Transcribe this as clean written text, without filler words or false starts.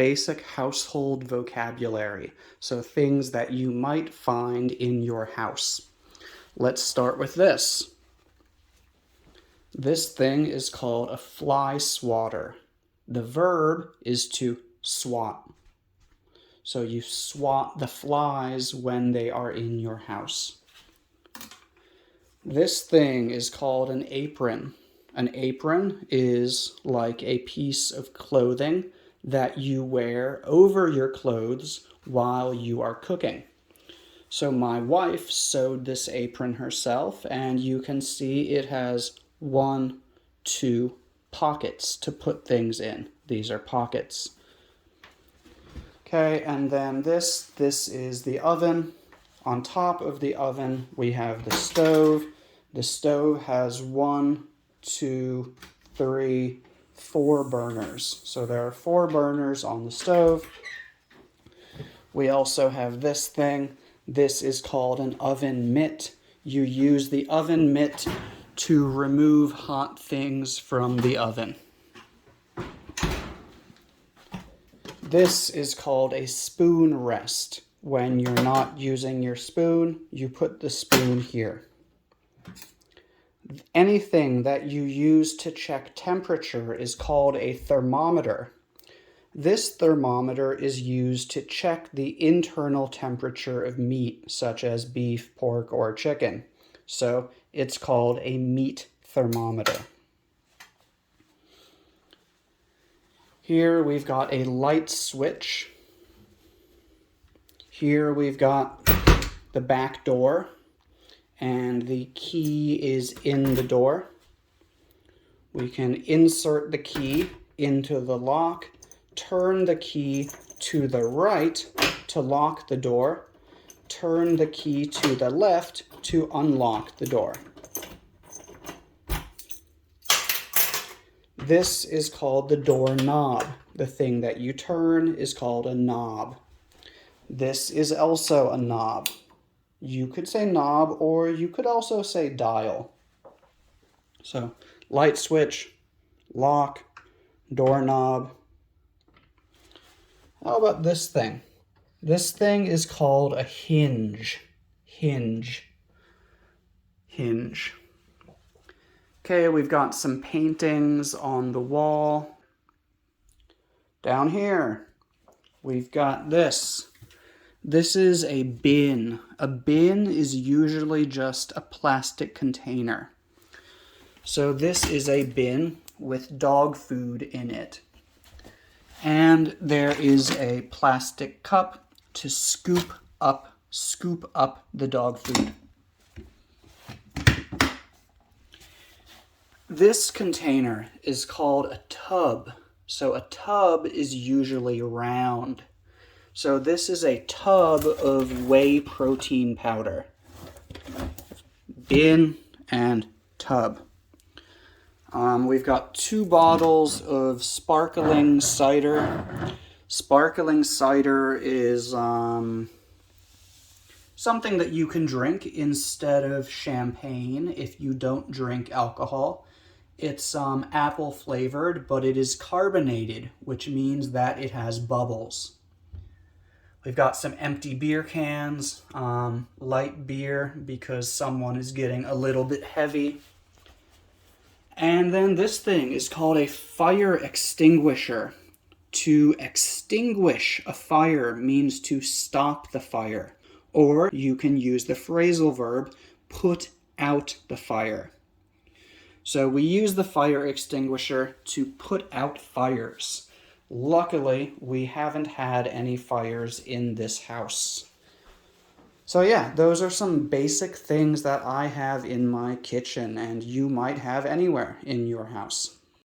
basic household vocabulary, so things that you might find in your house. Let's start with this. This thing is called a fly swatter. The verb is to swat. So you swat the flies when they are in your house. This thing is called an apron. An apron is like a piece of clothing that you wear over your clothes while you are cooking. So my wife sewed this apron herself, and you can see it has 2 pockets to put things in. These are pockets. Okay, and then this is the oven. On top of the oven, we have the stove. The stove has 1, 2, 3, 4 burners. So there are 4 burners on the stove. We also have this thing. This is called an oven mitt. You use the oven mitt to remove hot things from the oven. This is called a spoon rest. When you're not using your spoon, you put the spoon here. Anything that you use to check temperature is called a thermometer. This thermometer is used to check the internal temperature of meat, such as beef, pork, or chicken. So it's called a meat thermometer. Here we've got a light switch. Here we've got the back door, and the key is in the door. We can insert the key into the lock, turn the key to the right to lock the door, turn the key to the left to unlock the door. This is called the doorknob. The thing that you turn is called a knob. This is also a knob. You could say knob, or you could also say dial. So, light switch, lock, doorknob. How about this thing? This thing is called a hinge. Hinge. Hinge. Okay, we've got some paintings on the wall. Down here, we've got this. This is a bin. A bin is usually just a plastic container. So this is a bin with dog food in it. And there is a plastic cup to scoop up the dog food. This container is called a tub. So a tub is usually round. So this is a tub of whey protein powder. Bin and tub. We've got 2 bottles of sparkling cider. Sparkling cider is something that you can drink instead of champagne if you don't drink alcohol. It's apple flavored, but it is carbonated, which means that it has bubbles. We've got some empty beer cans, light beer because someone is getting a little bit heavy. And then this thing is called a fire extinguisher. To extinguish a fire means to stop the fire. Or you can use the phrasal verb, put out the fire. So we use the fire extinguisher to put out fires. Luckily, we haven't had any fires in this house. So yeah, those are some basic things that I have in my kitchen and you might have anywhere in your house.